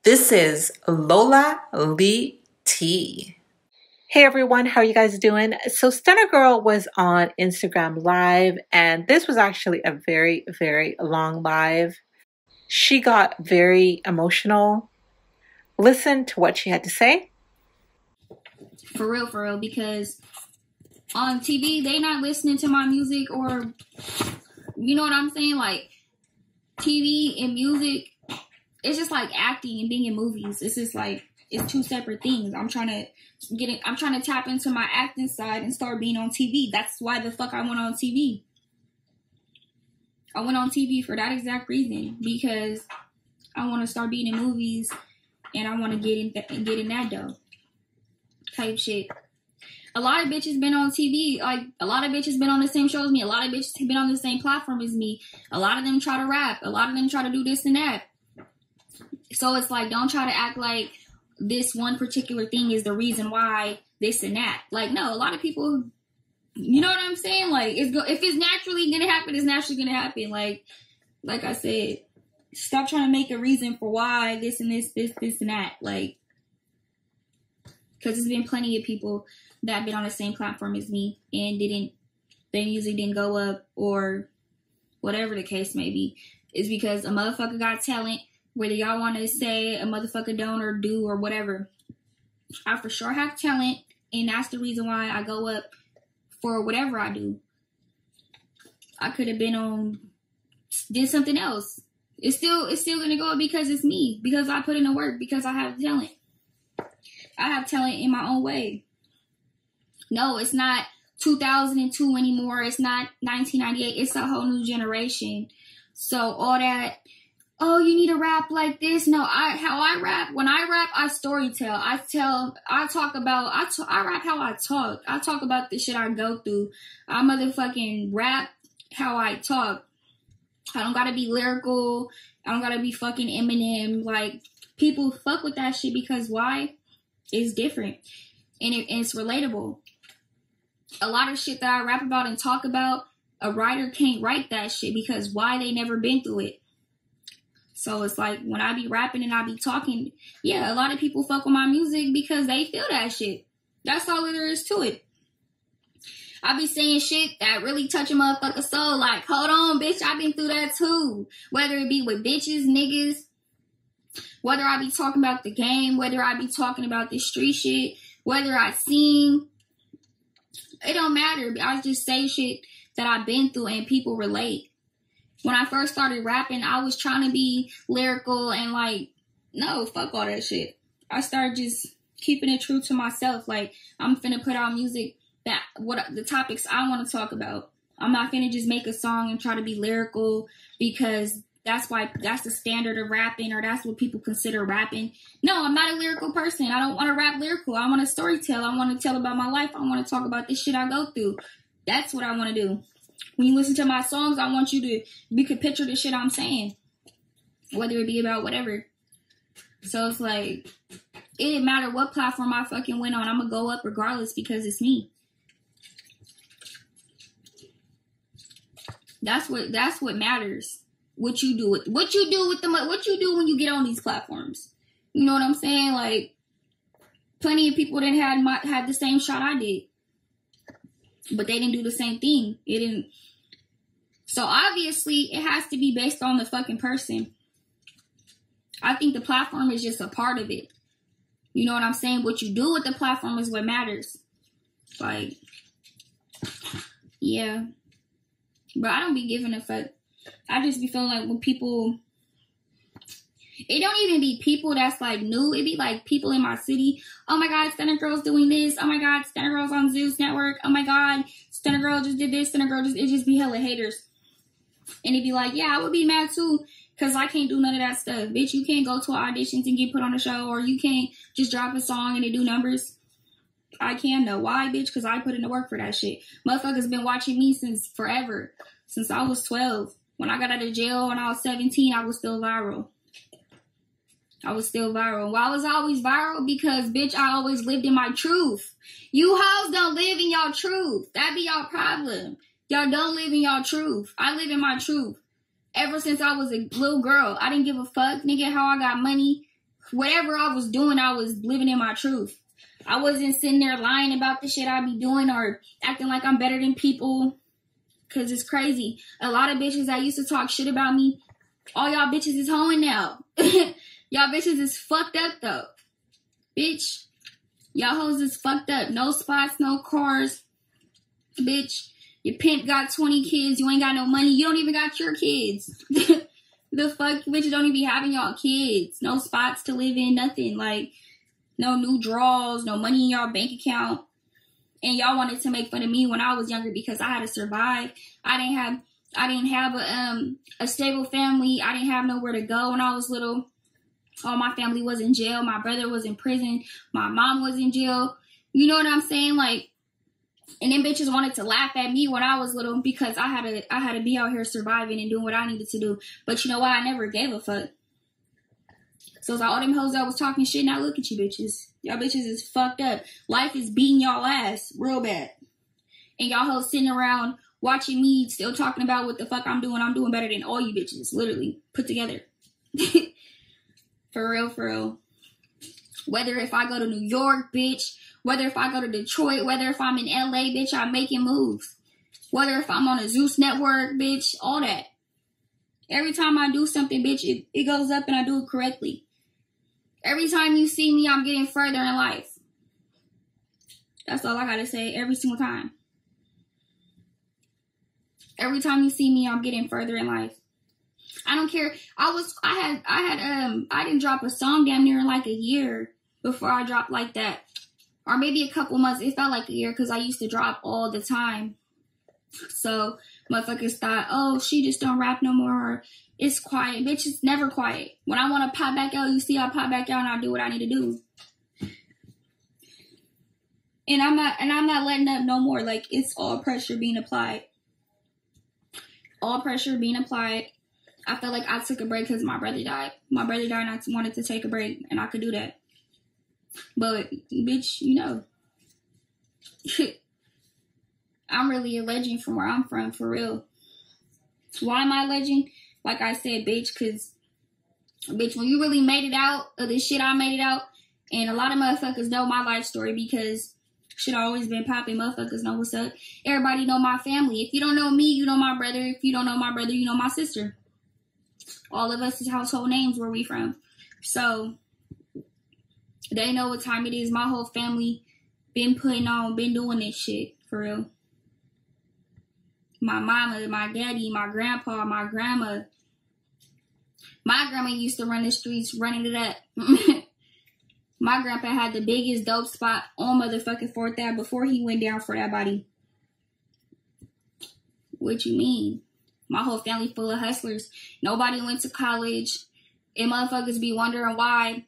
This is Lola Lee T. Hey everyone, how are you guys doing? So Stunna Girl was on Instagram Live, and this was actually a very, very long live. She got very emotional. Listen to what she had to say. For real, because on TV, they not listening to my music, or, you know what I'm saying? Like, TV and music, it's just like acting and being in movies. It's just like, it's two separate things. I'm trying to tap into my acting side and start being on TV. That's why the fuck I went on TV. I went on TV for that exact reason, because I want to start being in movies and I want to get in that dough type shit. A lot of bitches been on TV. Like, a lot of bitches been on the same show as me. A lot of bitches been on the same platform as me. A lot of them try to rap. A lot of them try to do this and that. So it's like, don't try to act like this one particular thing is the reason why this and that. Like, no, a lot of people, you know what I'm saying? Like, if it's naturally gonna happen, it's naturally gonna happen. Like I said, stop trying to make a reason for why this and this and that. Like, because there's been plenty of people that have been on the same platform as me and their music didn't go up, or whatever the case may be. It's because a motherfucker got talent, whether y'all want to say a motherfucker don't or do or whatever. I for sure have talent, and that's the reason why I go up for whatever I do. I could have been did something else. It's still gonna go up because it's me, because I put in the work, because I have talent. I have talent in my own way. No, it's not 2002 anymore. It's not 1998. It's a whole new generation. So all that, oh, you need to rap like this. No, how I rap, when I rap, I storytell. I rap how I talk. I talk about the shit I go through. I motherfucking rap how I talk. I don't gotta be lyrical. I don't gotta be fucking Eminem. Like, people fuck with that shit because why? It's different. And it's relatable. A lot of shit that I rap about and talk about, a writer can't write that shit because why? They never been through it. So it's like, when I be rapping and I be talking, yeah, a lot of people fuck with my music because they feel that shit. That's all there is to it. I be saying shit that really touch a motherfucker's soul. Like, hold on, bitch, I been through that too. Whether it be with bitches, niggas, whether I be talking about the game, whether I be talking about this street shit, whether I sing, it don't matter. I just say shit that I've been through and people relate. When I first started rapping, I was trying to be lyrical and like, no, fuck all that shit. I started just keeping it true to myself. Like, I'm finna put out music that the topics I want to talk about. I'm not finna just make a song and try to be lyrical because that's the standard of rapping, or that's what people consider rapping. No, I'm not a lyrical person. I don't want to rap lyrical. I want to storytell. I want to tell about my life. I want to talk about this shit I go through. That's what I want to do. When you listen to my songs, I want you could picture the shit I'm saying, whether it be about whatever. So it's like, it didn't matter what platform I fucking went on. I'm going to go up regardless because it's me. That's what matters. What you do when you get on these platforms. You know what I'm saying? Like, plenty of people that had the same shot I did, but they didn't do the same thing. It didn't. So obviously, it has to be based on the fucking person. I think the platform is just a part of it. You know what I'm saying? What you do with the platform is what matters. Like, yeah. But I don't be giving a fuck. I just be feeling like when people, it don't even be people that's like new. It be like people in my city. Oh my God, Stunna Girl's doing this. Oh my God, Stunna Girl's on Zeus Network. Oh my God, Stunna Girl just did this. Stunna Girl it just be hella haters. And it be like, yeah, I would be mad too, because I can't do none of that stuff. Bitch, you can't go to auditions and get put on a show, or you can't just drop a song and it do numbers. I can though. Why, bitch? Because I put in the work for that shit. Motherfuckers been watching me since forever. Since I was 12. When I got out of jail when I was 17, I was still viral. I was still viral. Why was I always viral? Because, bitch, I always lived in my truth. You hoes don't live in your truth. That be your problem. Y'all don't live in your truth. I live in my truth. Ever since I was a little girl, I didn't give a fuck, nigga, how I got money, whatever I was doing, I was living in my truth. I wasn't sitting there lying about the shit I be doing or acting like I'm better than people. Because it's crazy. A lot of bitches that used to talk shit about me, all y'all bitches is hoeing now. Y'all bitches is fucked up, though. Bitch, y'all hoes is fucked up. No spots, no cars. Bitch, your pimp got 20 kids. You ain't got no money. You don't even got your kids. The fuck? Bitches don't even be having y'all kids. No spots to live in, nothing. Like, no new draws, no money in y'all bank account. And y'all wanted to make fun of me when I was younger because I had to survive. I didn't have a stable family. I didn't have nowhere to go when I was little. All my family was in jail. My brother was in prison. My mom was in jail. You know what I'm saying? Like, and then bitches wanted to laugh at me when I was little because I had to be out here surviving and doing what I needed to do. But you know what? I never gave a fuck. So it's like all them hoes that was talking shit. Now look at you bitches. Y'all bitches is fucked up. Life is beating y'all ass real bad. And y'all hoes sitting around watching me still talking about what the fuck I'm doing. I'm doing better than all you bitches. Literally. Put together. For real, for real. Whether if I go to New York, bitch. Whether if I go to Detroit. Whether if I'm in LA, bitch. I'm making moves. Whether if I'm on a Zeus network, bitch. All that. Every time I do something, bitch, it goes up and I do it correctly. Every time you see me, I'm getting further in life. That's all I gotta say every single time. Every time you see me, I'm getting further in life. I don't care. I didn't drop a song damn near like a year before I dropped like that. Or maybe a couple months. It felt like a year because I used to drop all the time. So motherfuckers thought, oh, she just don't rap no more. It's quiet. Bitch, it's never quiet. When I want to pop back out, you see I pop back out and I do what I need to do. And I'm not letting up no more. Like, it's all pressure being applied. All pressure being applied. I felt like I took a break because my brother died. My brother died and I wanted to take a break. And I could do that. But, bitch, you know. I'm really a legend from where I'm from, for real. Why am I a legend? Like I said, bitch, because, bitch, when you really made it out of the shit I made it out, and a lot of motherfuckers know my life story because shit always been popping. Motherfuckers know what's up. Everybody know my family. If you don't know me, you know my brother. If you don't know my brother, you know my sister. All of us is household names where we from. So, they know what time it is. My whole family been putting on, been doing this shit, for real. My mama, my daddy, my grandpa, my grandma. My grandma used to run the streets running it up. My grandpa had the biggest dope spot on motherfucking 4th Ave before he went down for that body. What you mean? My whole family full of hustlers. Nobody went to college. And motherfuckers be wondering why.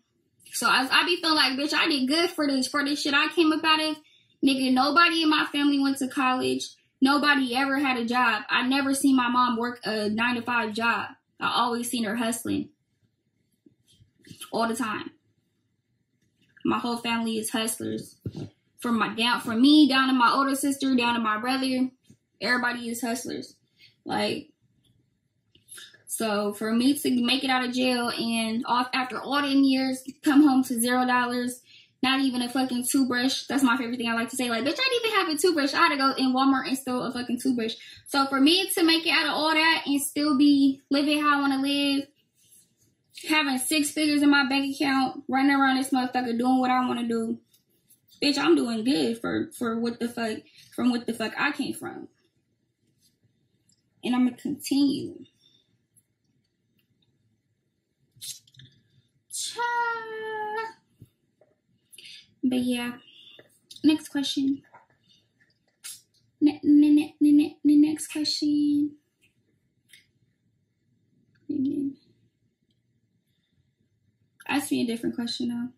So I be feeling like, bitch, I did good for this shit I came up out of. Nigga, nobody in my family went to college. Nobody ever had a job. I never seen my mom work a 9-to-5 job. I always seen her hustling. All the time. My whole family is hustlers. From me, down to my older sister, down to my brother. Everybody is hustlers. Like, so for me to make it out of jail and after all them years, come home to $0, not even a fucking toothbrush. That's my favorite thing I like to say. Like, bitch, I didn't even have a toothbrush. I had to go in Walmart and steal a fucking toothbrush. So for me to make it out of all that and still be living how I want to live, having 6 figures in my bank account, running around this motherfucker doing what I want to do, bitch, I'm doing good for what the fuck, from what the fuck I came from. And I'm going to continue. But yeah, next question. Next question. Ask me a different question now.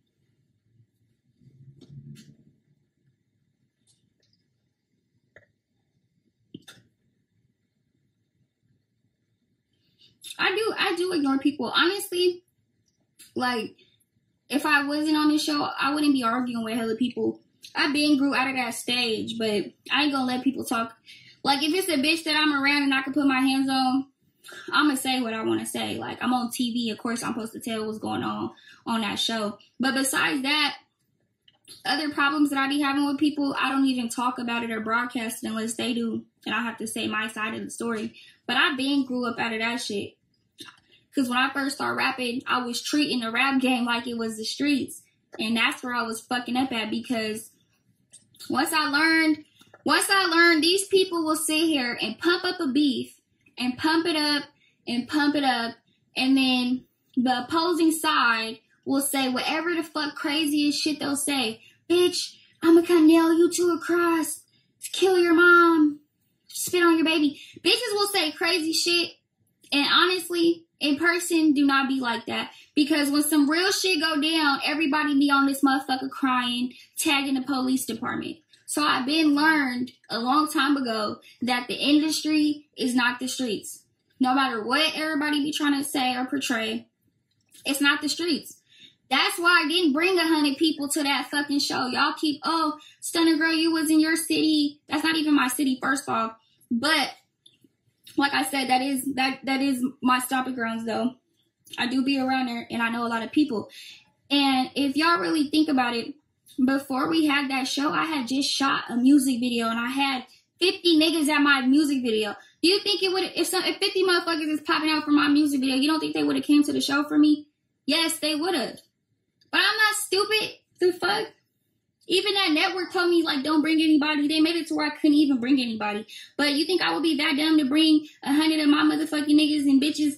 I do ignore people. Honestly, like, if I wasn't on this show, I wouldn't be arguing with hella people. I been grew out of that stage, but I ain't gonna let people talk. Like, if it's a bitch that I'm around and I can put my hands on, I'm going to say what I want to say. Like, I'm on TV. Of course, I'm supposed to tell what's going on that show. But besides that, other problems that I be having with people, I don't even talk about it or broadcast it unless they do. And I have to say my side of the story. But I been grew up out of that shit. Because when I first started rapping, I was treating the rap game like it was the streets. And that's where I was fucking up at, because once I learned these people will sit here and pump up a beef and pump it up and pump it up. And then the opposing side will say whatever the fuck craziest shit they'll say. Bitch, I'm gonna come nail you to a cross, kill your mom, spit on your baby. Bitches will say crazy shit. And honestly, in person, do not be like that. Because when some real shit go down, everybody be on this motherfucker crying, tagging the police department. So I've been learned a long time ago that the industry is not the streets. No matter what everybody be trying to say or portray, it's not the streets. That's why I didn't bring 100 people to that fucking show. Y'all keep, oh, Stunna Girl, you was in your city. That's not even my city, first off. But like I said, that is my stomping grounds, though. I do be around there, and I know a lot of people. And if y'all really think about it, before we had that show, I had just shot a music video, and I had 50 niggas at my music video. Do you think it would, if 50 motherfuckers is popping out for my music video, you don't think they would have came to the show for me? Yes, they would have. But I'm not stupid. The fuck? Even that network told me, like, don't bring anybody. They made it to where I couldn't even bring anybody. But you think I would be that dumb to bring 100 of my motherfucking niggas and bitches?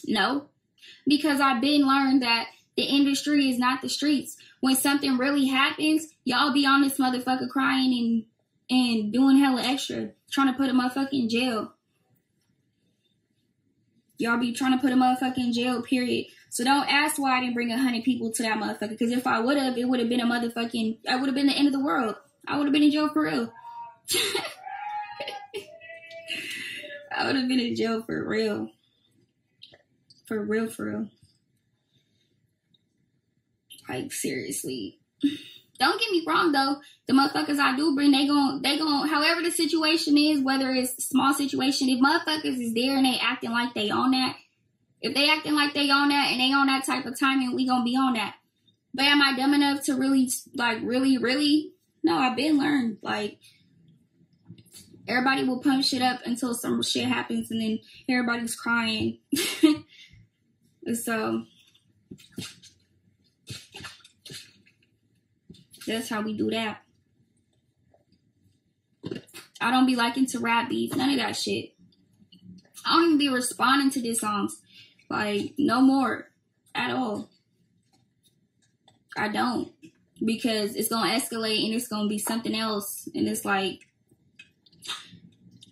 No. Because I've been learned that the industry is not the streets. When something really happens, y'all be on this motherfucker crying and doing hella extra. Trying to put a motherfucker in jail. Y'all be trying to put a motherfucker in jail, period. So don't ask why I didn't bring 100 people to that motherfucker. Because if I would have, it would have been I would have been the end of the world. I would have been in jail for real. I would have been in jail for real. For real, for real. Like, seriously. Don't get me wrong, though. The motherfuckers I do bring, they gon' however the situation is, whether it's a small situation, if motherfuckers is there and they acting like they on that, if they acting like they on that and they on that type of timing, we gonna be on that. But am I dumb enough to really, like, really? No, I've been learned. Like, everybody will pump shit up until some shit happens and then everybody's crying. So, that's how we do that. I don't be liking to rap beats. None of that shit. I don't even be responding to these songs. Like, no more. At all. I don't. Because it's going to escalate and it's going to be something else. And it's like,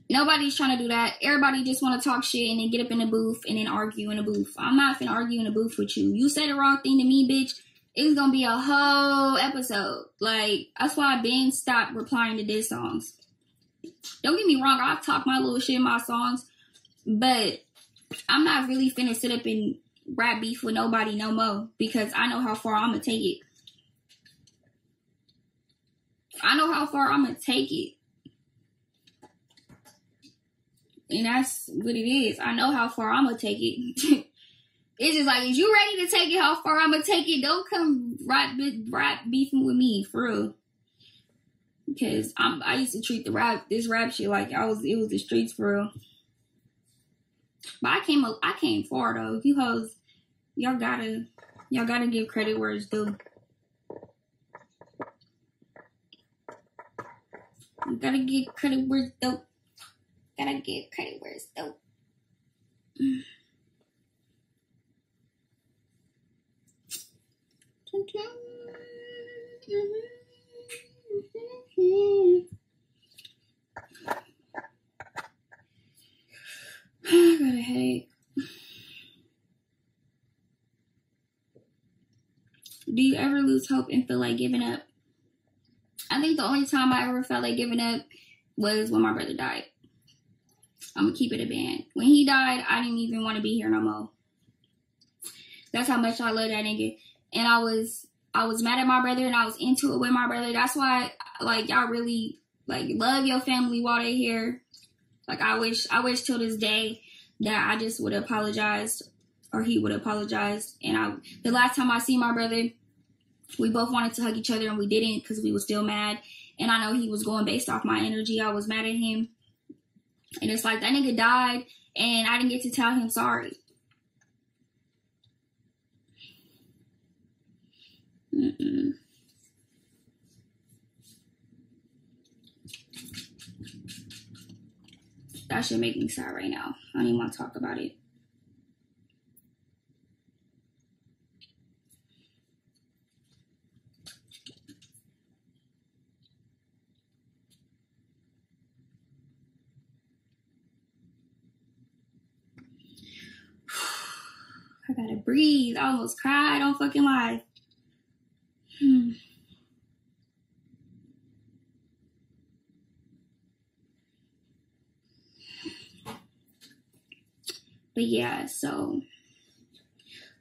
nobody's trying to do that. Everybody just want to talk shit and then get up in the booth and then argue in the booth. I'm not finna argue in the booth with you. You said the wrong thing to me, bitch. It's gonna be a whole episode. Like, that's why I've been stopped replying to diss songs. Don't get me wrong, I've talked my little shit in my songs, but I'm not really finna sit up and rap beef with nobody no more, because I know how far I'm gonna take it. I know how far I'm gonna take it. And that's what it is. I know how far I'm gonna take it. It's just like, is you ready to take it how far I'm gonna take it? Don't come rap beefing with me, for real. Because I used to treat this rap shit like it was the streets, for real. But I came far though. You hoes, y'all gotta give credit where it's due. You gotta give credit where it's due. Gotta give credit where it's due. I got a headache. Do you ever lose hope and feel like giving up? I think the only time I ever felt like giving up was when my brother died. I'm gonna keep it a band. When he died, I didn't even want to be here no more. That's how much I love that nigga. And I was mad at my brother and I was into it with my brother. That's why, like, y'all really, like, love your family while they're here. Like, I wish till this day that I just would have apologized, or he would have apologized. And the last time I see my brother, we both wanted to hug each other and we didn't because we were still mad. And I know he was going based off my energy. I was mad at him. And it's like, that nigga died and I didn't get to tell him sorry. That should make me sad right now. I don't even want to talk about it. I gotta breathe. I almost cried. Don't fucking lie. But yeah, so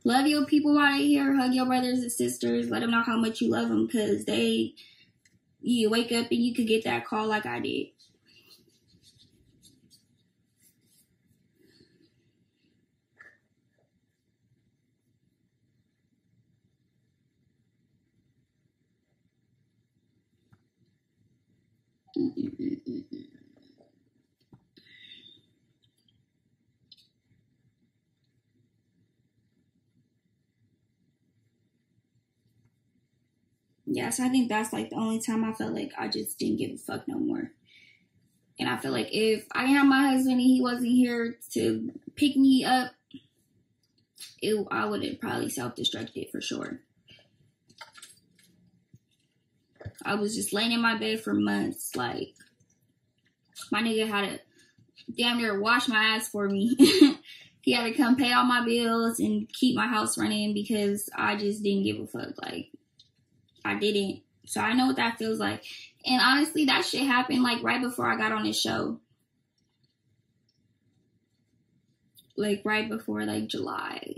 love your people out here. Hug your brothers and sisters. Let them know how much you love them, because you wake up and you could get that call like I did. Yeah, so I think that's like the only time I felt like I just didn't give a fuck no more. And I feel like if I didn't have my husband and he wasn't here to pick me up, I would have probably self-destructed for sure. I was just laying in my bed for months. Like, my nigga had to damn near wash my ass for me. He had to come pay all my bills and keep my house running because I just didn't give a fuck. Like, I didn't. So I know what that feels like. And honestly, that shit happened like right before I got on this show. Like right before like July.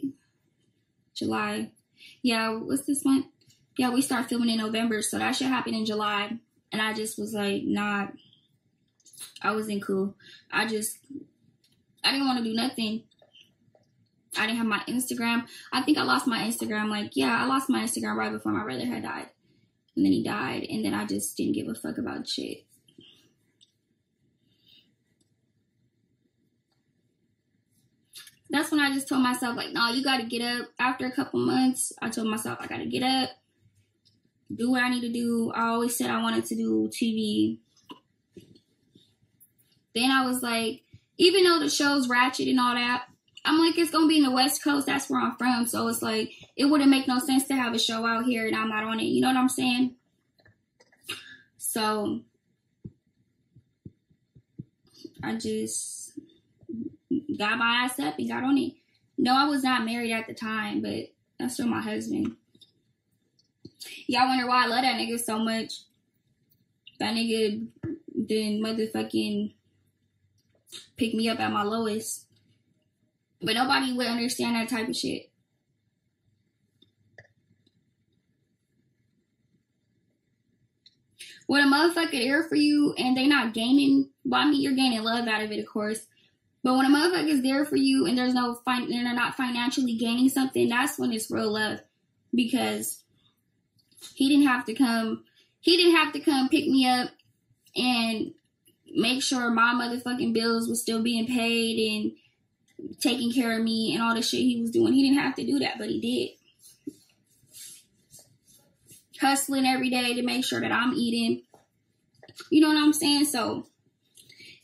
Yeah, what's this month? Yeah, we start filming in November. So that shit happened in July. And I just was like, nah, I wasn't cool. I didn't want to do nothing. I didn't have my Instagram. I think I lost my Instagram. I lost my Instagram right before my brother had died. And then he died. And then I just didn't give a fuck about shit. That's when I just told myself, like, no, you got to get up. After a couple months, I told myself, I got to get up. Do what I need to do. I always said I wanted to do TV. Then I was like, even though the show's ratchet and all that, I'm like, it's going to be in the West Coast. That's where I'm from. So it's like, it wouldn't make no sense to have a show out here and I'm not on it. You know what I'm saying? So I just got my ass up and got on it. No, I was not married at the time, but that's still my husband. Y'all wonder why I love that nigga so much. That nigga didn't motherfucking pick me up at my lowest. But nobody would understand that type of shit. When a motherfucker there for you and they not gaining, well, I mean, you're gaining love out of it, of course. But when a motherfucker is there for you and and they're not financially gaining something, that's when it's real love. Because he didn't have to come pick me up and make sure my motherfucking bills was still being paid and taking care of me and all the shit he was doing. He didn't have to do that, but he did. Hustling every day to make sure that I'm eating. You know what I'm saying? So,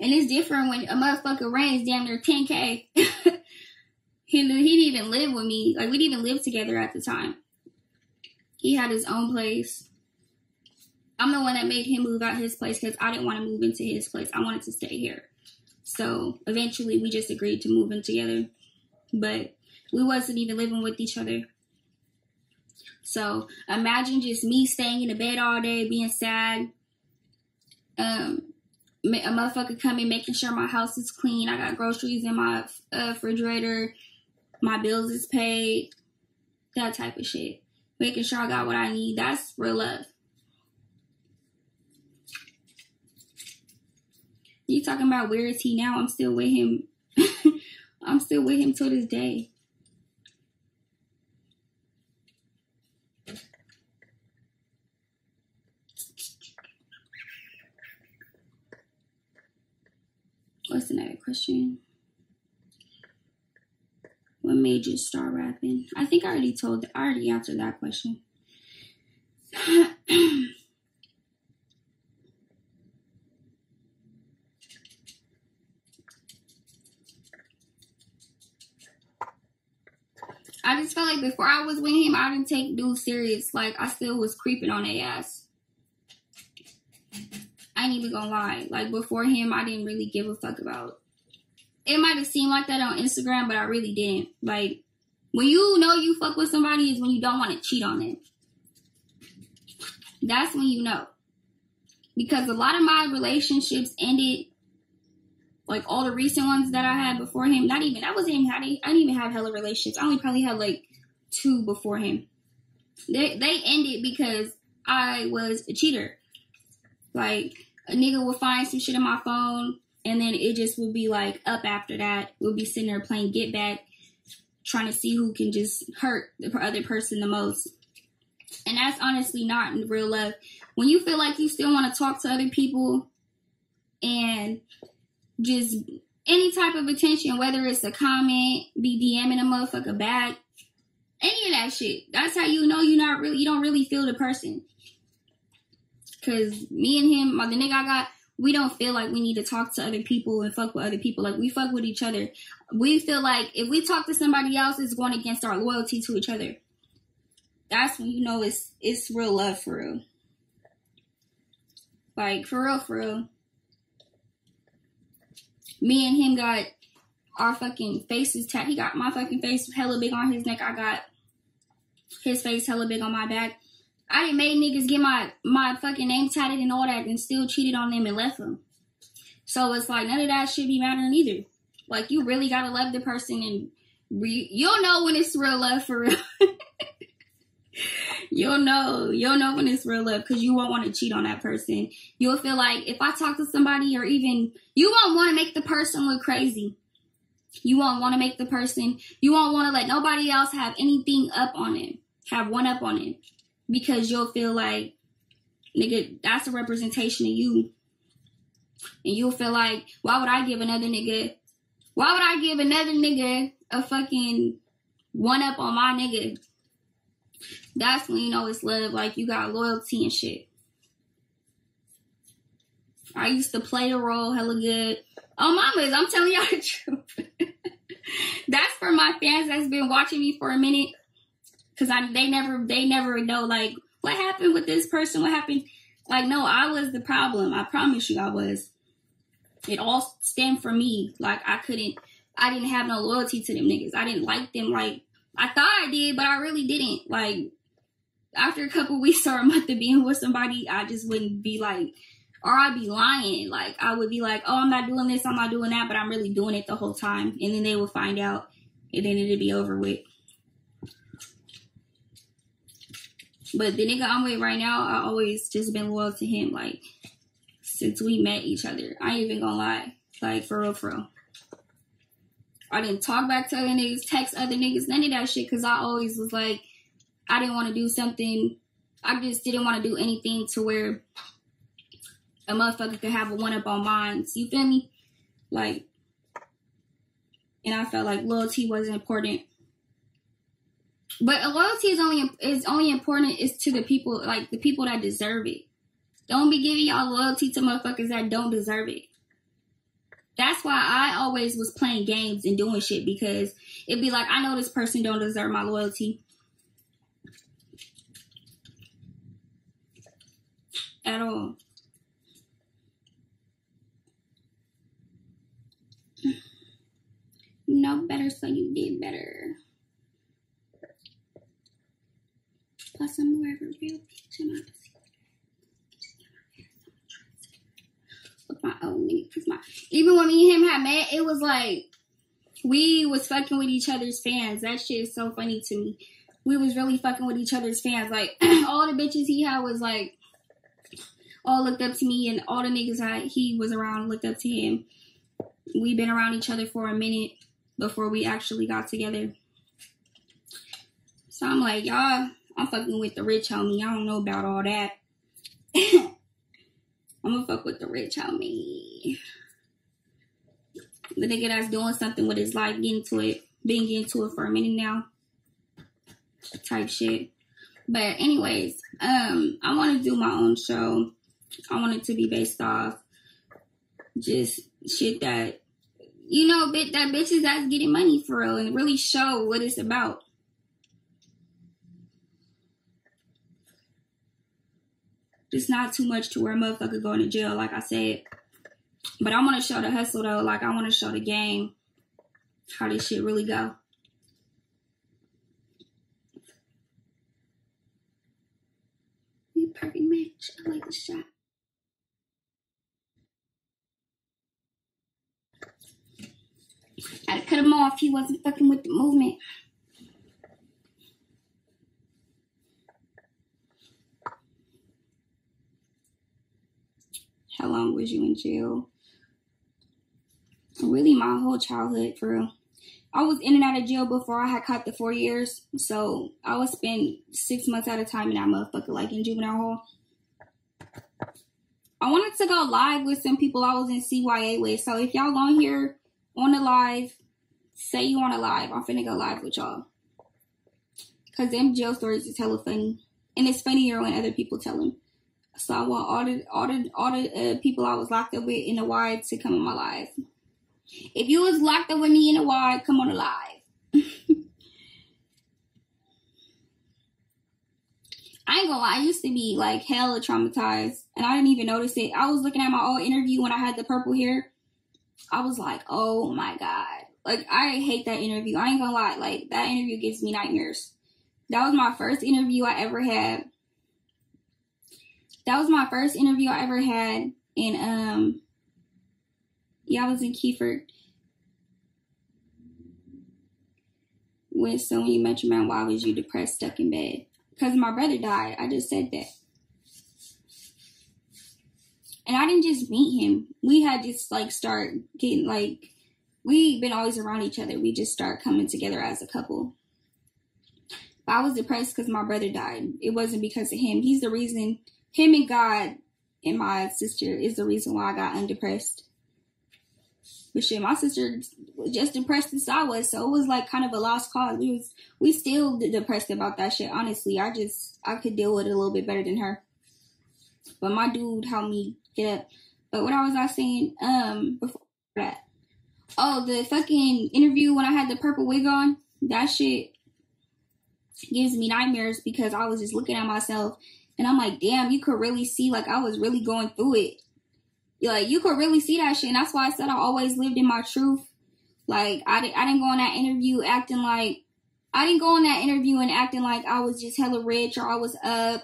and it's different when a motherfucker reigns damn near 10K. He didn't even live with me. Like, we didn't even live together at the time. He had his own place. I'm the one that made him move out his place because I didn't want to move into his place. I wanted to stay here. So eventually we just agreed to move in together. But we wasn't even living with each other. So imagine just me staying in the bed all day, being sad. A motherfucker coming, making sure my house is clean. I got groceries in my refrigerator. My bills is paid. That type of shit. Making sure I got what I need. That's real love. You talking about where is he now? I'm still with him. I'm still with him till this day. What's another question? What made you start rapping? I think I already answered that question. I just felt like before I was with him, I didn't take dudes serious. Like, I still was creeping on their ass. I ain't even gonna lie. Like, before him, I didn't really give a fuck about. It might have seemed like that on Instagram, but I really didn't. Like, when you know you fuck with somebody is when you don't want to cheat on them. That's when you know. Because a lot of my relationships ended, like all the recent ones that I had before him, I didn't even have hella relationships. I only probably had like 2 before him. They ended because I was a cheater. Like, a nigga would find some shit on my phone, and then it just would be like up after that. We'll be sitting there playing get back, trying to see who can just hurt the other person the most. And that's honestly not real love. When you feel like you still want to talk to other people and just any type of attention, whether it's a comment, be DMing a motherfucker back, any of that shit, that's how you know you don't really feel the person. Because me and him, the nigga I got, we don't feel like we need to talk to other people and fuck with other people. Like, we fuck with each other. We feel like if we talk to somebody else, it's going against our loyalty to each other. That's when you know it's real love for real. Like, for real. Me and him got our fucking faces tattooed. He got my fucking face hella big on his neck. I got his face hella big on my back. I didn't make niggas get my fucking name tatted and all that and still cheated on them and left them. So it's like, none of that should be mattering either. Like, you really gotta love the person, and you'll know when it's real love for real. You'll know when it's real love, because you won't want to cheat on that person. You'll feel like if I talk to somebody, or even, you won't want to make the person look crazy. You won't want to make the person, you won't want to let nobody else have anything up on him, have one up on him. Because you'll feel like, nigga, that's a representation of you. And you'll feel like, why would I give another nigga a fucking one up on my nigga? That's when you know it's love. Like, you got loyalty and shit. I used to play the role hella good. Oh, mamas, I'm telling y'all the truth. That's for my fans that's been watching me for a minute. Because they never know, like, what happened with this person? What happened? Like, no, I was the problem. I promise you I was. It all stemmed from me. Like, I didn't have no loyalty to them niggas. I didn't like them. Like, I thought I did, but I really didn't. Like, after a couple weeks or a month of being with somebody, I just wouldn't be like, or I'd be lying. Like, I would be like, oh, I'm not doing this, I'm not doing that, but I'm really doing it the whole time. And then they would find out, and then it'd be over with. But the nigga I'm with right now, I always just been loyal to him, like, since we met each other. I ain't even gonna lie. Like, for real. I didn't talk back to other niggas, text other niggas, none of that shit, because I always was like, I didn't want to do something. I just didn't want to do anything to where a motherfucker could have a one-up on mine. You feel me? Like, and I felt like loyalty wasn't important. But loyalty is only important is to the people, like, the people that deserve it. Don't be giving y'all loyalty to motherfuckers that don't deserve it. That's why I always was playing games and doing shit, because it'd be like, I know this person don't deserve my loyalty at all. You know better, so you did better. Plus, I'm wearing a real bitch in my pussy. With my old nigga, cause even when me and him had met, it was like we was fucking with each other's fans. That shit is so funny to me. We was really fucking with each other's fans. Like, all the bitches he had was like, all looked up to me, and all the niggas he was around looked up to him. We been around each other for a minute. before we actually got together. So I'm like, y'all, I'm fucking with the rich homie. I don't know about all that. I'm gonna fuck with the rich homie. The nigga that's doing something with his life, been getting into it for a minute now. Type shit. But anyways, I want to do my own show. I want it to be based off just shit that, you know, that bitches that's getting money for real and really show what it's about. Just not too much to where a motherfucker going to jail, like I said. But I want to show the hustle, though. Like, I want to show the game how this shit really go. We a perfect match. I like the shot. I had to cut him off. He wasn't fucking with the movement. How long was you in jail? Really, my whole childhood, for real. I was in and out of jail before I had caught the 4 years. So I would spend 6 months at a time in that motherfucker, like in juvenile hall. I wanted to go live with some people I was in CYA with. So if y'all on here on the live, say you on a live. I'm finna go live with y'all. Because them jail stories is hella funny. And it's funnier when other people tell them. So I want all the people I was locked up with in the wide to come on my live. If you was locked up with me in the wide, come on the live. I ain't gonna lie, I used to be like hella traumatized and I didn't even notice it. I was looking at my old interview when I had the purple hair. I was like, oh my God. Like, I hate that interview. I ain't gonna lie, like, that interview gives me nightmares. That was my first interview I ever had. And yeah, I was in Kiefer with So When You Met Your Man, why was you depressed, stuck in bed? Because my brother died. I just said that. And I didn't just meet him. We had just like start getting like, we've been always around each other. We just start coming together as a couple. But I was depressed because my brother died. It wasn't because of him. He's the reason, him and God and my sister is the reason why I got undepressed. But shit, my sister was just depressed as I was, so it was like kind of a lost cause. We still depressed about that shit, honestly. I could deal with it a little bit better than her. But my dude helped me get up. But what I was saying, before that. Oh, the fucking interview when I had the purple wig on, that shit gives me nightmares because I was just looking at myself and I'm like, damn, you could really see like I was really going through it. Like, you could really see that shit. And that's why I said I always lived in my truth. Like, I didn't go in that interview acting like, I was just hella rich or I was up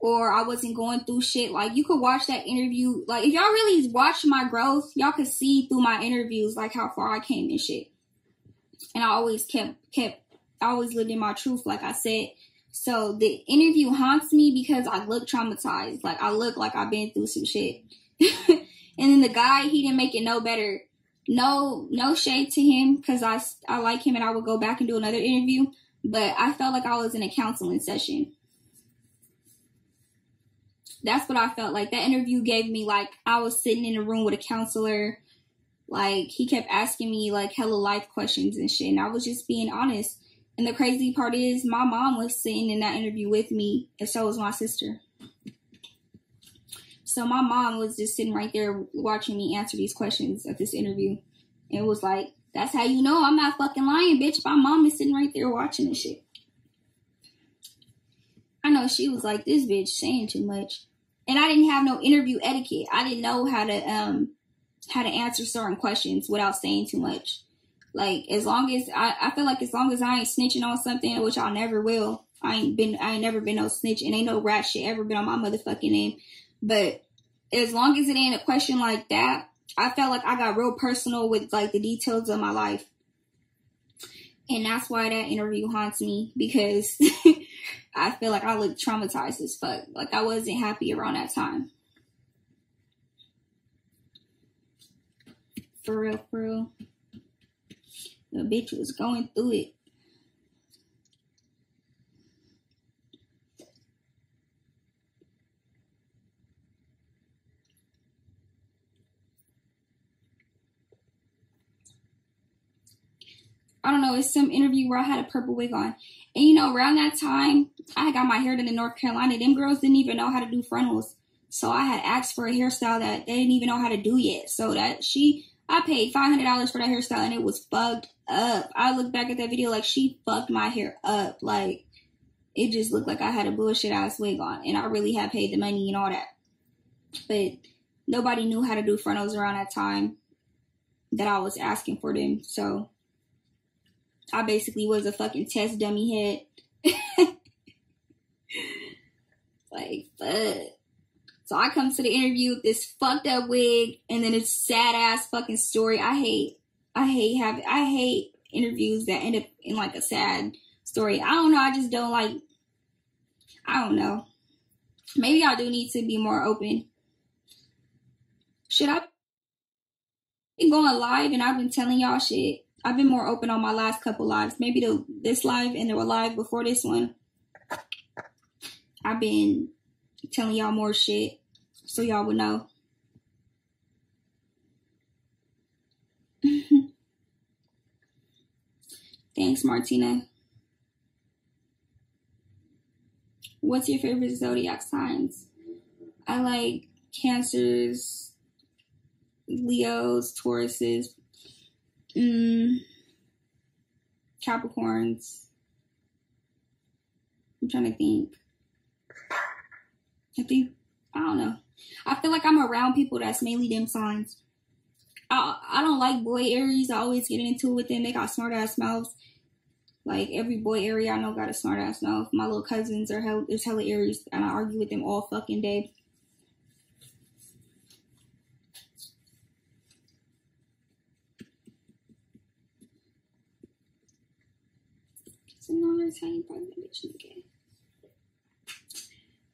or I wasn't going through shit. Like, you could watch that interview. Like, if y'all really watch my growth, y'all could see through my interviews, like, how far I came and shit. And I always I always lived in my truth, like I said. So, the interview haunts me because I look traumatized. Like, I look like I've been through some shit. And then the guy, he didn't make it no better. No shade to him because I like him and I would go back and do another interview. But I felt like I was in a counseling session. That's what I felt like. That interview gave me, like, I was sitting in a room with a counselor. Like, he kept asking me, like, hella life questions and shit. And I was just being honest. And the crazy part is my mom was sitting in that interview with me. And so was my sister. So my mom was just sitting right there watching me answer these questions at this interview. And it was like, that's how you know I'm not fucking lying, bitch. My mom is sitting right there watching this shit. I know she was like, this bitch saying too much. And I didn't have no interview etiquette. I didn't know how to answer certain questions without saying too much. Like, as long as, I feel like as long as I ain't snitching on something, which I never will. I ain't never been no snitch and ain't no rat shit ever been on my motherfucking name. But as long as it ain't a question like that, I felt like I got real personal with, like, the details of my life. And that's why that interview haunts me, because I feel like I look traumatized as fuck. Like, I wasn't happy around that time. For real, for real. The bitch was going through it. I don't know, it's some interview where I had a purple wig on. And you know, around that time, I got my hair done in North Carolina. Them girls didn't even know how to do frontals. So I had asked for a hairstyle that they didn't even know how to do yet. So I paid $500 for that hairstyle and it was fucked up. I look back at that video like she fucked my hair up. Like, it just looked like I had a bullshit ass wig on. And I really had paid the money and all that. But nobody knew how to do frontals around that time that I was asking for them. So I basically was a fucking test dummy head. Like, fuck. So I come to the interview with this fucked up wig and then it's sad ass fucking story. I hate interviews that end up in like a sad story. I don't know. I just don't like, I don't know. Maybe I do need to be more open. Should I be going live and I've been telling y'all shit? I've been more open on my last couple lives. Maybe this live and the live before this one. I've been telling y'all more shit so y'all would know. Thanks, Martina. What's your favorite zodiac signs? I like Cancers, Leos, Tauruses, Capricorns. I'm trying to think. I don't know. I feel like I'm around people that's mainly them signs. I don't like boy Aries. I always get into it with them. They got smart ass mouths. Like every boy Aries I know got a smart ass mouth. My little cousins are hella Aries and I argue with them all fucking day. So now that's how you probably bitch nigga.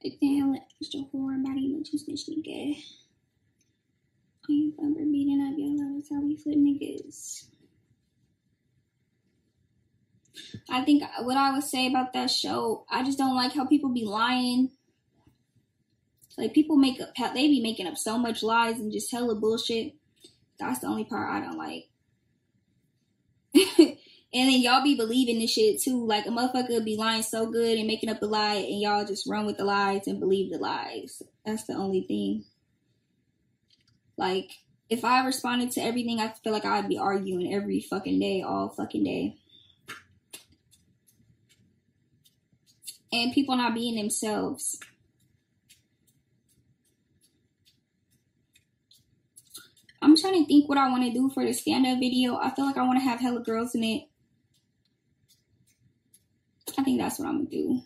Like the hell extra whore body bitches bitch nigga. I ain't ever beating up your love. That's how we flip niggas. I think what I would say about that show, I just don't like how people be lying. Like people they be making up so much lies and just hella bullshit. That's the only part I don't like. And then y'all be believing this shit too. Like a motherfucker be lying so good and making up a lie and y'all just run with the lies and believe the lies. That's the only thing. Like if I responded to everything, I feel like I'd be arguing every fucking day, all fucking day. And people not being themselves. I'm trying to think what I want to do for the stand-up video. I feel like I want to have hella girls in it. I think that's what I'm going to do.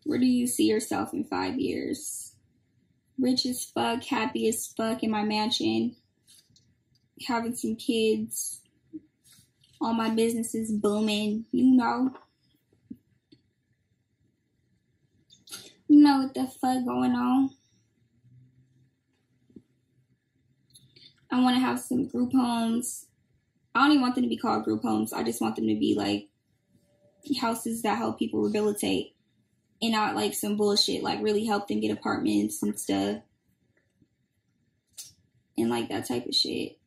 Where do you see yourself in 5 years? Rich as fuck, happy as fuck in my mansion, having some kids, all my businesses booming, you know. You know what the fuck going on. I want to have some group homes. I don't even want them to be called group homes. I just want them to be like houses that help people rehabilitate. And not like some bullshit, like really help them get apartments and stuff. And like that type of shit.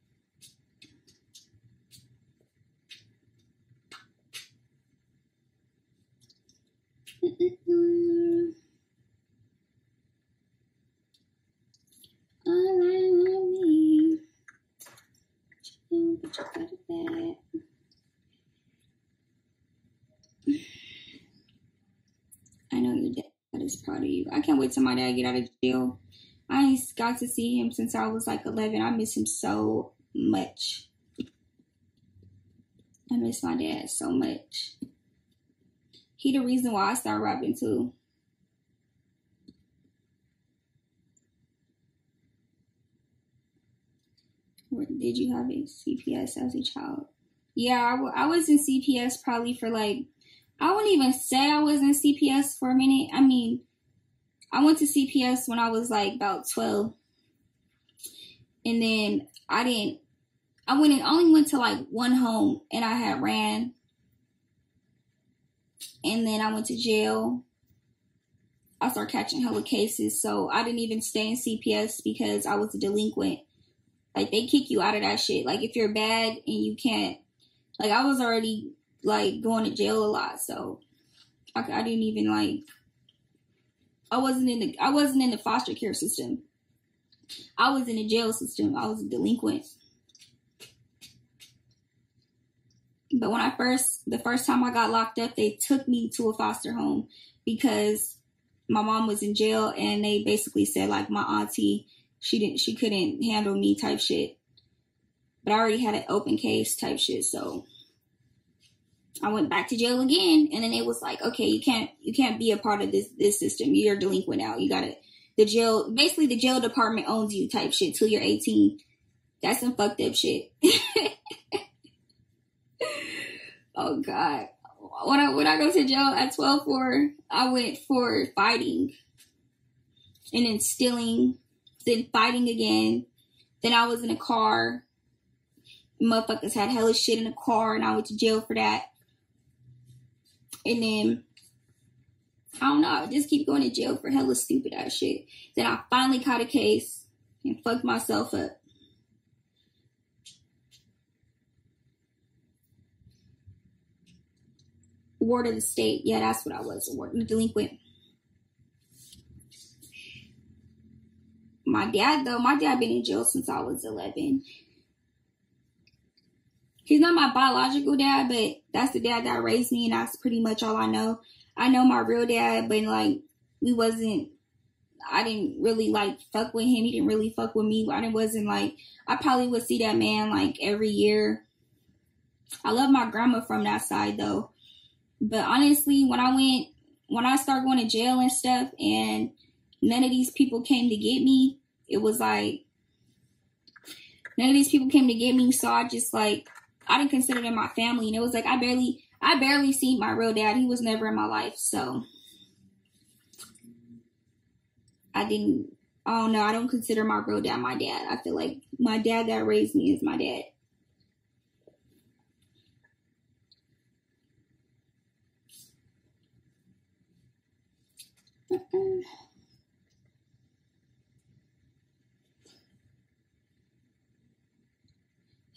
I know your dad is proud of you. I can't wait till my dad get out of jail. I ain't got to see him since I was like 11. I miss him so much. I miss my dad so much. He the reason why I started rapping too. Did you have a CPS as a child? Yeah, I was in CPS probably for like, I wouldn't even say I was in CPS for a minute. I mean, I went to CPS when I was like about 12. And then I only went to like one home, and I had ran. And then I went to jail. I started catching hella cases, so I didn't even stay in CPS because I was a delinquent. Like, they kick you out of that shit. Like, if you're bad and you can't, like, I was already like going to jail a lot, so I didn't even like. I wasn't in the foster care system. I was in the jail system. I was a delinquent. But when the first time I got locked up, they took me to a foster home because my mom was in jail, and they basically said like my auntie, she couldn't handle me type shit. But I already had an open case type shit, so I went back to jail again, and then it was like, okay, you can't be a part of this system. You're a delinquent now. You gotta the jail department owns you type shit till you're 18. That's some fucked up shit. Oh God. When I go to jail at 12 I went for fighting, and then stealing, then fighting again. Then I was in a car. Motherfuckers had hella shit in the car, and I went to jail for that. And then, I don't know, I just keep going to jail for hella stupid ass shit. Then I finally caught a case and fucked myself up. Ward of the state. Yeah, that's what I was. A delinquent. My dad been in jail since I was 11. He's not my biological dad, but that's the dad that raised me, and that's pretty much all I know. I know my real dad, but like I didn't really like fuck with him. He didn't really fuck with me. I probably would see that man like every year. I love my grandma from that side though. But honestly, when I started going to jail and stuff, and none of these people came to get me, it was like, none of these people came to get me, so I just like, I didn't consider them my family, and it was like, I barely seen my real dad. He was never in my life, so I don't know, I don't consider my real dad my dad. I feel like my dad that raised me is my dad.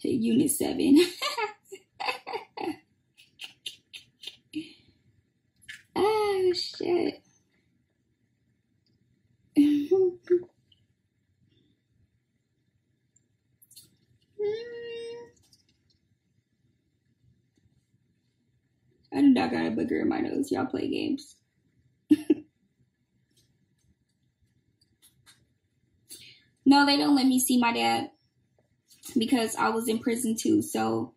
Unit 7. Oh shit. I do not got a booger in my nose. Y'all play games. No, they don't let me see my dad because I was in prison too. So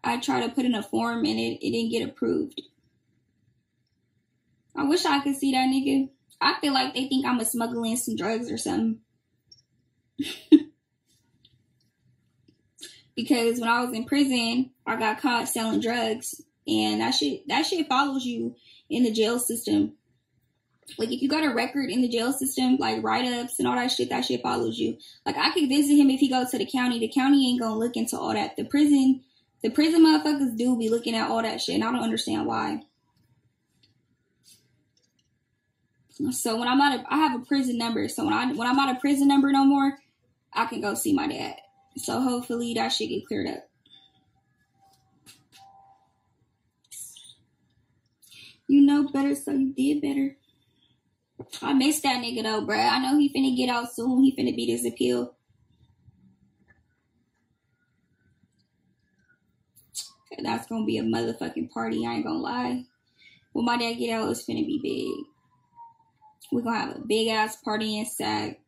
I tried to put in a form, and it didn't get approved. I wish I could see that nigga. I feel like they think I'm smuggling some drugs or something. Because when I was in prison, I got caught selling drugs, and that shit follows you in the jail system. Like, if you got a record in the jail system, like write-ups and all that shit follows you. Like, I could visit him if he goes to the county. The county ain't gonna look into all that. The prison motherfuckers do be looking at all that shit, and I don't understand why. So when I have a prison number. So when I'm not a prison number no more, I can go see my dad. So hopefully that shit get cleared up. You know better, so you did better. I miss that nigga though, bruh. I know he finna get out soon. He finna beat his appeal. That's gonna be a motherfucking party. I ain't gonna lie. When my dad get out, it's finna be big. We're gonna have a big ass party in SAC.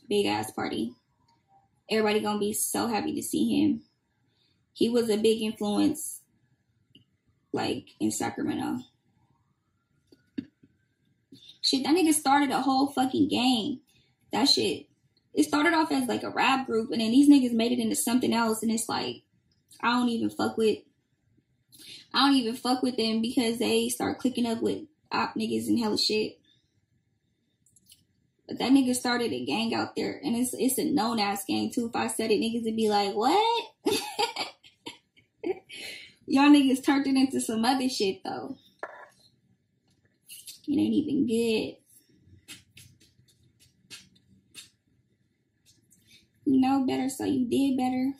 Big ass party. Everybody gonna be so happy to see him. He was a big influence, like, in Sacramento. Shit, that nigga started a whole fucking gang. That shit, it started off as like a rap group, and then these niggas made it into something else, and it's like, I don't even fuck with them because they start clicking up with op niggas and hella shit. But that nigga started a gang out there, and it's a known ass gang too. If I said it, niggas would be like, what? Y'all niggas turned it into some other shit though. It ain't even good. You know better, so you did better.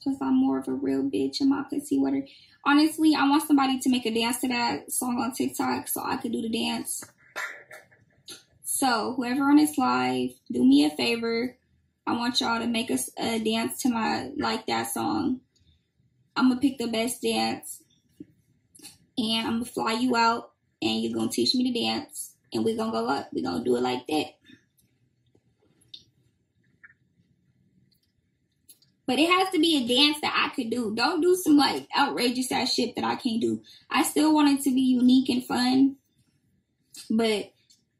Plus, I'm more of a real bitch in my pussy water. Honestly, I want somebody to make a dance to that song on TikTok so I could do the dance. So, whoever on this live, do me a favor. I want y'all to make us a dance to my like that song. I'm going to pick the best dance. And I'm going to fly you out. And you're going to teach me to dance. And we're going to go up. We're going to do it like that. But it has to be a dance that I could do. Don't do some like outrageous ass shit that I can't do. I still want it to be unique and fun. But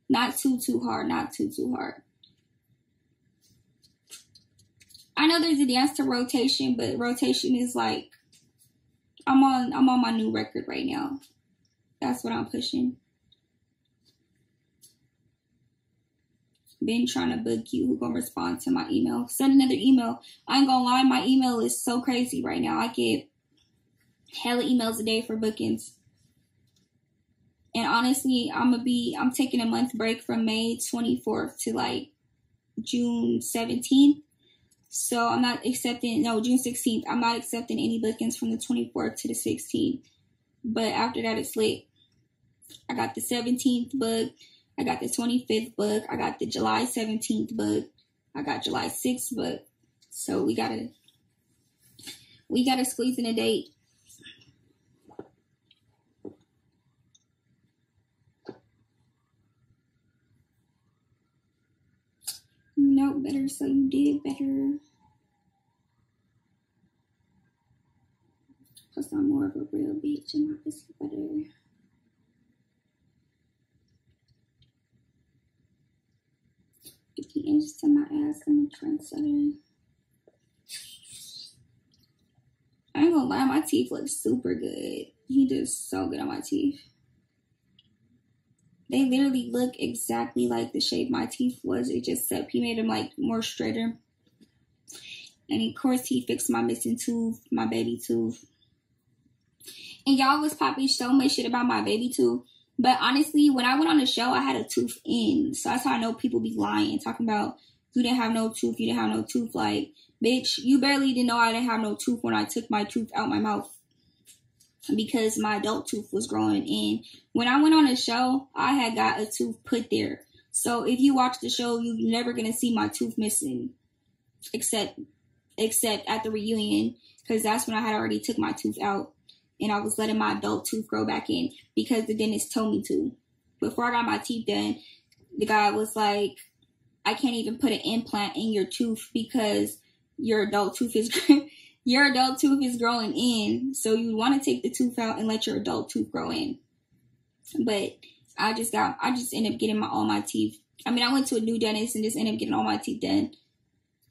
not too hard. Not too hard. I know there's a dance to rotation. But rotation is like, I'm on my new record right now. That's what I'm pushing. Been trying to book you. Who gonna respond to my email? Send another email. I ain't gonna lie, my email is so crazy right now. I get hella emails a day for bookings. And honestly, I'm taking a month break from May 24th to like June 17th. So I'm not accepting, no, June 16th. I'm not accepting any bookings from the 24th to the 16th. But after that, it's lit. I got the 17th book. I got the 25th book. I got the July 17th book. I got July 6th book. So we gotta squeeze in a date. No better, so you did better. Plus I'm more of a real bitch and my pussy better. 50 inches to my ass and a trendsetter. I ain't gonna lie, my teeth look super good. He does so good on my teeth. They literally look exactly like the shape my teeth was. It just said he made them like more straighter. And of course he fixed my missing tooth, my baby tooth. And y'all was popping so much shit about my baby tooth. But honestly, when I went on the show, I had a tooth in. So that's how I know people be lying. Talking about, you didn't have no tooth, you didn't have no tooth. Like, bitch, you barely didn't know I didn't have no tooth when I took my tooth out my mouth. Because my adult tooth was growing in. When I went on the show, I had got a tooth put there. So if you watch the show, you're never going to see my tooth missing. Except at the reunion. Because that's when I had already took my tooth out. And I was letting my adult tooth grow back in because the dentist told me to. Before I got my teeth done, the guy was like, I can't even put an implant in your tooth because your adult tooth is growing in. So you want to take the tooth out and let your adult tooth grow in. But I just ended up getting all my teeth. I mean, I went to a new dentist and just ended up getting all my teeth done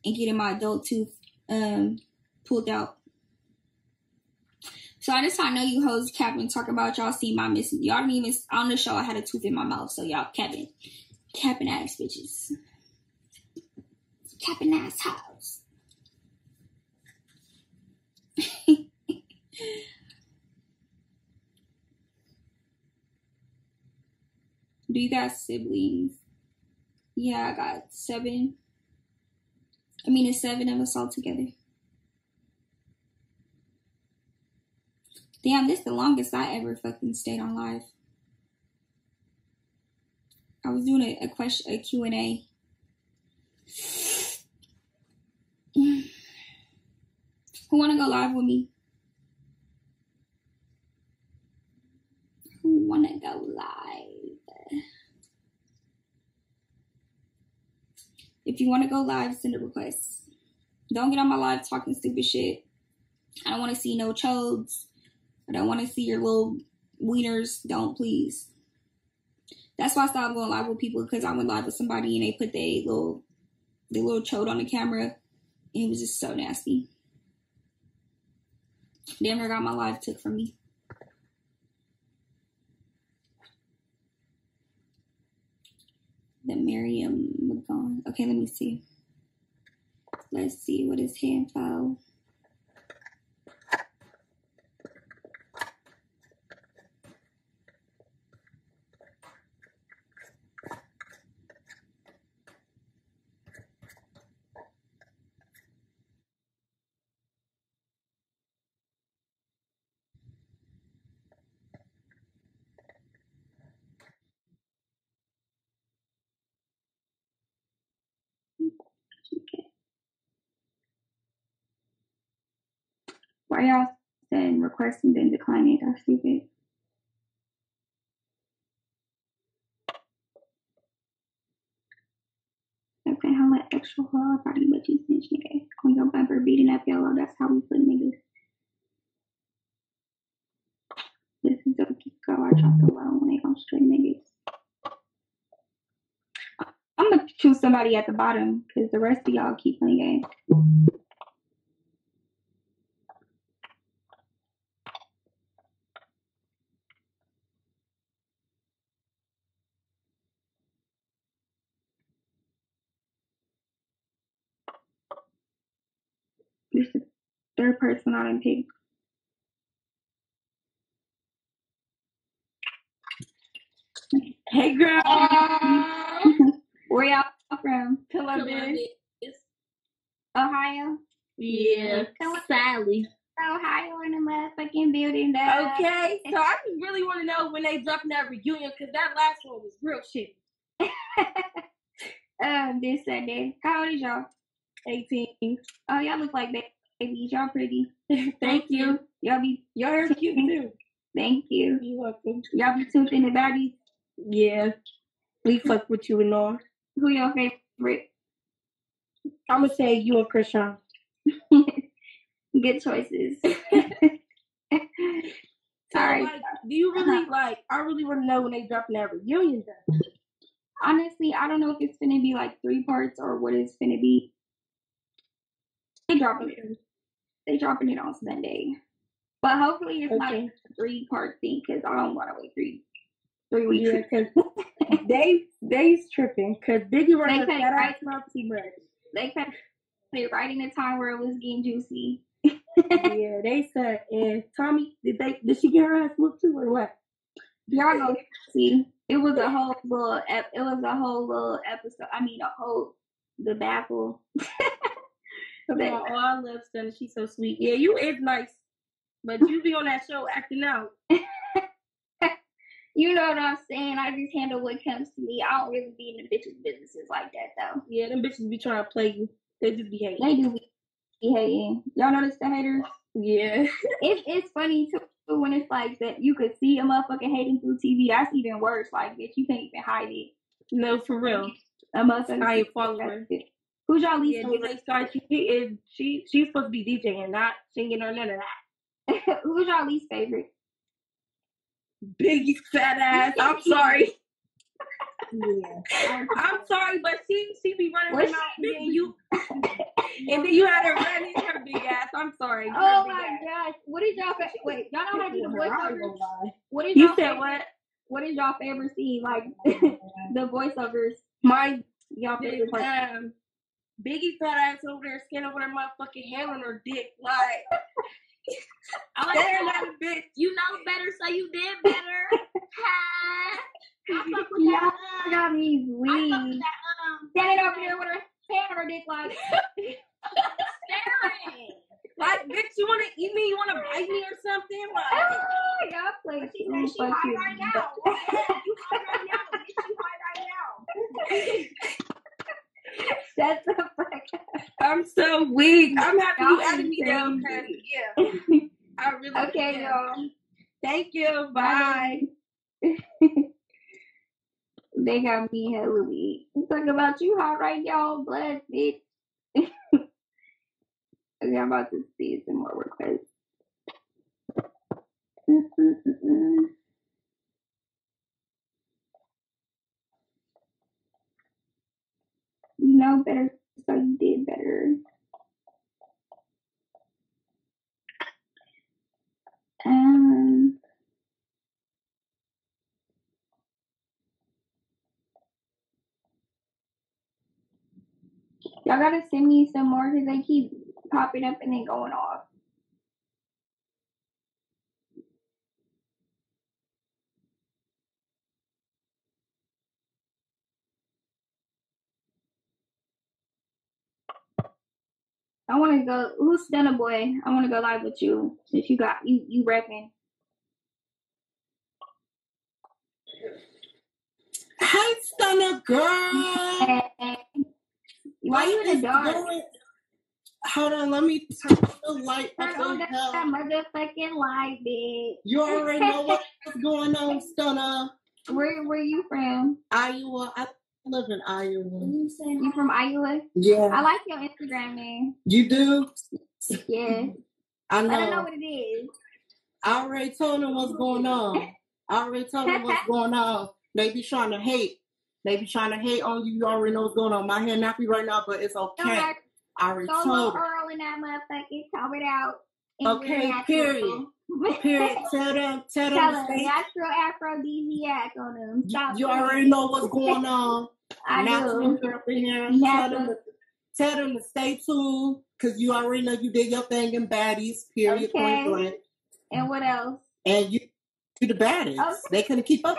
and getting my adult tooth pulled out. So I just I know you hoes capping, talk about y'all see my missing. Y'all didn't even, on the show I had a tooth in my mouth. So y'all capping ass bitches. Capping ass house. Do you got siblings? Yeah, I got 7. I mean, it's 7 of us all together. Damn, this is the longest I ever fucking stayed on live. I was doing a Q&A. Who wanna go live with me? Who wanna go live? If you wanna go live, send a request. Don't get on my live talking stupid shit. I don't wanna see no chodes. I don't want to see your little wieners. Don't, please. That's why I stopped going live with people, because I went live with somebody and they put their little chode on the camera. And it was just so nasty. Damn near got my live took from me. The Miriam McGon. Okay, let me see. Let's see what is info. Why y'all saying requesting then declining? That's stupid. Okay, how much extra hard body but you snitch nigga on your bumper beating up yellow. That's how we put niggas. This is a go. I dropped the low when they gon' straight niggas. I'm gonna choose somebody at the bottom because the rest of y'all keep playing games. This is the third person I done picked. Hey girl. Where y'all from? Columbus. Ohio? Yeah. Sally. Ohio in the motherfucking building. Okay, so I just really want to know when they dropping that reunion because that last one was real shit. This Sunday. How old is y'all? 18. Oh, y'all look like babies. Y'all pretty. Thank you. Y'all be Your hair's cute too. Thank you. You're welcome. Y'all be tuned in the baddies. Yeah. We fuck with you and all. Who your favorite? I'm gonna say you and Chrisean. Good choices. So, all right. like, do you really I really want to know when they dropping that reunion though. Honestly, I don't know if it's gonna be like 3 parts or what it's gonna be. They dropping it on Sunday, but hopefully it's not a 3-part thing because I don't want to wait 3 weeks. Yeah, because they's tripping because Biggie running that ass mouth too much. They cut it right in the time where it was getting juicy. Yeah, they said, and Tommy, did she get her ass whooped too or what? Y'all gonna see. It was a whole little episode. I mean, a whole debacle. I love Stunna. She's so sweet. Yeah, you is nice, but you be on that show acting out. You know what I'm saying? I just handle what comes to me. I don't really be in the bitches' businesses like that, though. Yeah, them bitches be trying to play you. They just be hating. They do be hating. Y'all notice the haters? Yeah. It's funny, too, when it's like that you could see a motherfucker hating through TV. That's even worse. Like, bitch, you can't even hide it. No, for real. A motherfucker. I ain't following. Who's y'all least favorite? They started, she's supposed to be DJing, not singing or none of that. Who's y'all least favorite? Biggie's fat ass. I'm sorry. Yeah. I'm sorry, but she be running her mouth and then you had her running her big ass. I'm sorry. Oh my gosh. What is y'all wait, y'all know how to do the voiceovers? What is you said what? What is y'all favorite scene? Like the voiceovers. My y'all favorite part. Biggie fat ass over there skin over her motherfucking hand on her dick. Like I like that bitch. You know better, so you did better. I fuck with that. Y'all got me weak. I fuck with that. Standing over there with her hand on her dick, like staring. Like, bitch, you wanna eat me? You wanna bite me or something? Like, y'all play. She said she high right now. Well, yeah, you high right now. Bitch, you high right now. Shut the fuck up. I'm so weak. I'm happy you added me though, cause yeah, I really. Okay, y'all. Thank you. Bye. They got me hella weak. Talk about you hot right, y'all. Blood, bitch. Okay, I'm about to see some more requests. You know better, so you did better. Y'all gotta send me some more because they keep popping up and then going off. I want to go. Who's Stunna Boy? I want to go live with you since you repping. Hey, Stunna Girl. Hey, why you in the dark? Hold on, let me turn the light up. Turn on that motherfucking light, bitch. You already know what's going on, Stunna. Where you from? Iowa. I live in Iowa. You from Iowa? Yeah. I like your Instagram, man. You do? Yeah. I know. Let them know what it is. I already told them what's going on. They be trying to hate. They be trying to hate on you. You already know what's going on. My hair nappy right now, but it's okay. I already told them. Earl in that motherfucker. Comb it out. Okay, period. Period. Tell them. Natural aphrodisiac on them. Stop you already know what's going on. I natural do. up in here. Tell them to stay tuned because you already know you did your thing in baddies. Period. Okay. Point blank. And what else? And you the baddies. Okay. They couldn't keep up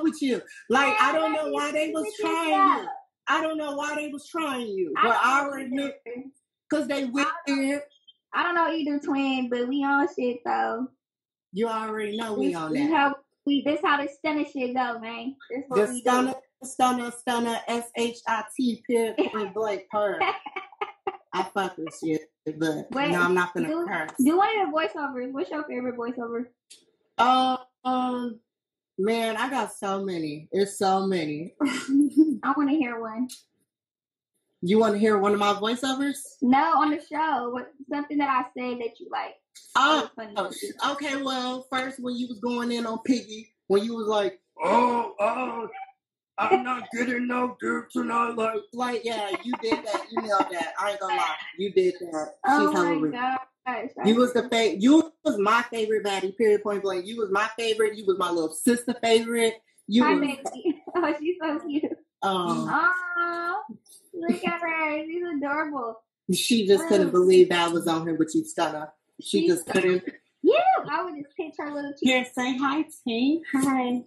with you. Like, I don't know why they was trying you. I don't know why they was trying you. But I already knew. Because they weird. I don't know either, twin, but we on shit, though. You already know we on that. This how the Stunna shit go, man. This what we do. Stunna, SHIT, period, point blank, purr. I fuck with shit, but no, I'm not gonna curse. Do one of the voiceovers. What's your favorite voiceover? Man, I got so many. It's so many. I want to hear one. You want to hear one of my voiceovers? No, on the show. Something that I said that you like. Oh, okay. Well, first when you was going in on Piggy, when you was like, oh, I'm not getting no dick tonight. Like, yeah, you did that. You nailed that. I ain't gonna lie, you did that. Oh my gosh! You was You was my favorite baddie. Period. Point blank. You was my favorite. You was my little sister favorite. Hi, baby. Oh, she's so cute. Oh, look at her. She's adorable. She just couldn't believe that I was on here with you, Stunna. She just couldn't. Yeah, I would just pinch her little cheek. Here, say hi, T. Hi.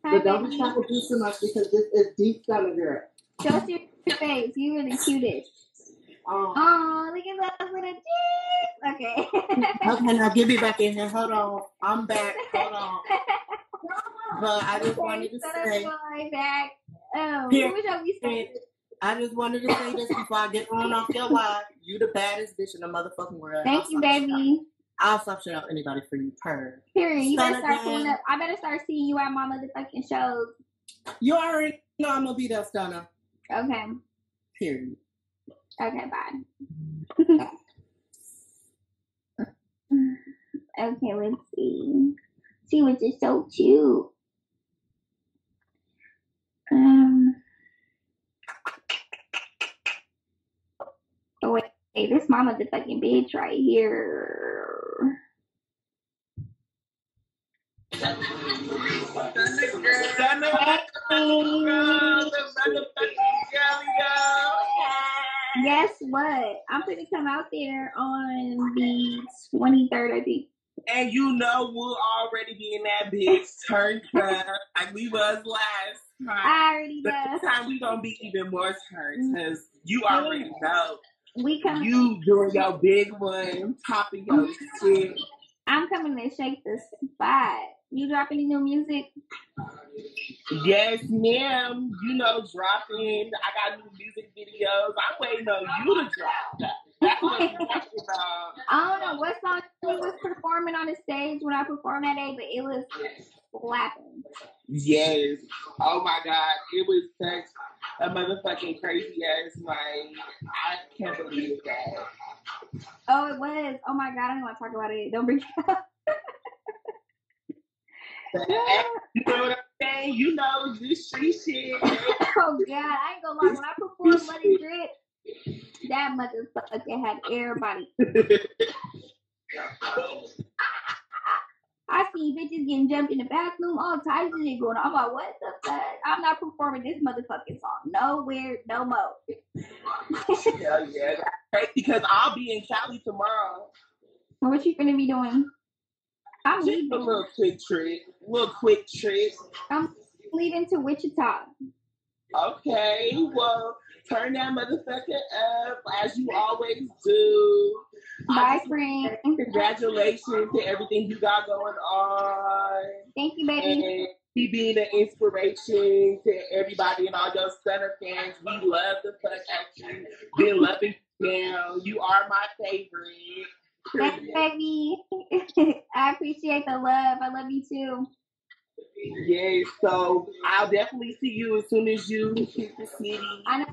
But don't be trying to do too much because this is deep Stunna Girl. Show us your face. You were the cutest. Oh, look at those little cheeks. Okay. Okay, now get me back in here. Hold on. I'm back. Hold on. But I just wanted to say. Back. I just wanted to say this before I get on off your live. You the baddest bitch in the motherfucking world. Thank you, baby. I'll stop shit out anybody for you. Period. You better start pulling up. I better start seeing you at my motherfucking shows. You already know I'm gonna be there, Stunna. Okay. Period. Okay, bye. Okay, let's see. She was just so cute. Oh wait, this my motherfucking bitch right here. Guess what? I'm gonna come out there on the 23rd, I think. And you know we'll already be in that bitch turned up like we was last time. I already know. But this time we gonna be even more turned because you already know. We coming. You doing your big one, popping your shit. I'm coming to shake the spot. You drop any new music? Yes, ma'am. You know, dropping. I got new music videos. I'm waiting on you to drop. That's what I'm talking about. I don't know what song he was performing on the stage when I performed that day, but it was slapping. Yes. Oh my God. It was such a motherfucking crazy ass night. I can't believe that. Oh, it was. Oh my God. I don't want to talk about it. Don't bring it up. You know what I'm saying? You know, this street shit. Oh God. I ain't gonna lie. When I performed Let It Drip, that motherfucker had everybody. I see bitches getting jumped in the bathroom, all types of shit going on. I'm like, what the fuck? I'm not performing this motherfucking song. Nowhere, no more. Hell yeah. That's great because I'll be in Cali tomorrow. What you gonna be doing? I'm Just leaving. a little quick trip. I'm leaving to Wichita. Okay, well, turn that motherfucker up as you always do. Bye, friend. Congratulations to everything you got going on. Thank you, baby. And he being an inspiration to everybody and all your Stunna fans. We love the fuck out you. Been loving you down. You are my favorite. Thanks, baby. I appreciate the love. I love you too. Yes, so I'll definitely see you as soon as you hit the city. I know.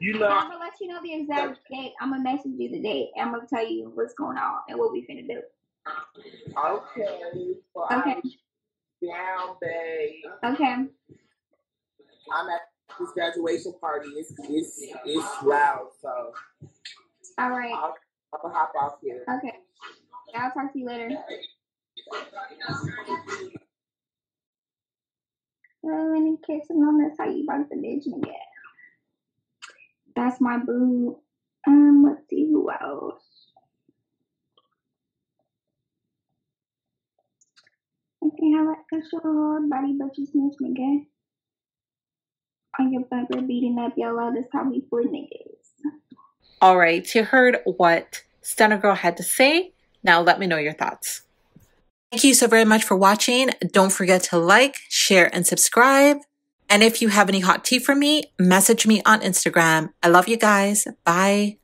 You know, I'm gonna let you know the exact date. I'm gonna message you the date. And I'm gonna tell you what's going on and what we finna do. Okay. So Okay. Down, babe. Okay. I'm at this graduation party. It's loud, so. All right. I'm gonna hop off here. Okay. I'll talk to you later. And kissing on this, how you like the bitch again? That's my boo. Let's see who else. Okay, I like that show hard body, but you snitch nigga. On your bumper beating up your low, that's probably for niggas. All right, you heard what Stunna Girl had to say. Now let me know your thoughts. Thank you so very much for watching. Don't forget to like, share, and subscribe. And if you have any hot tea for me, message me on Instagram. I love you guys. Bye.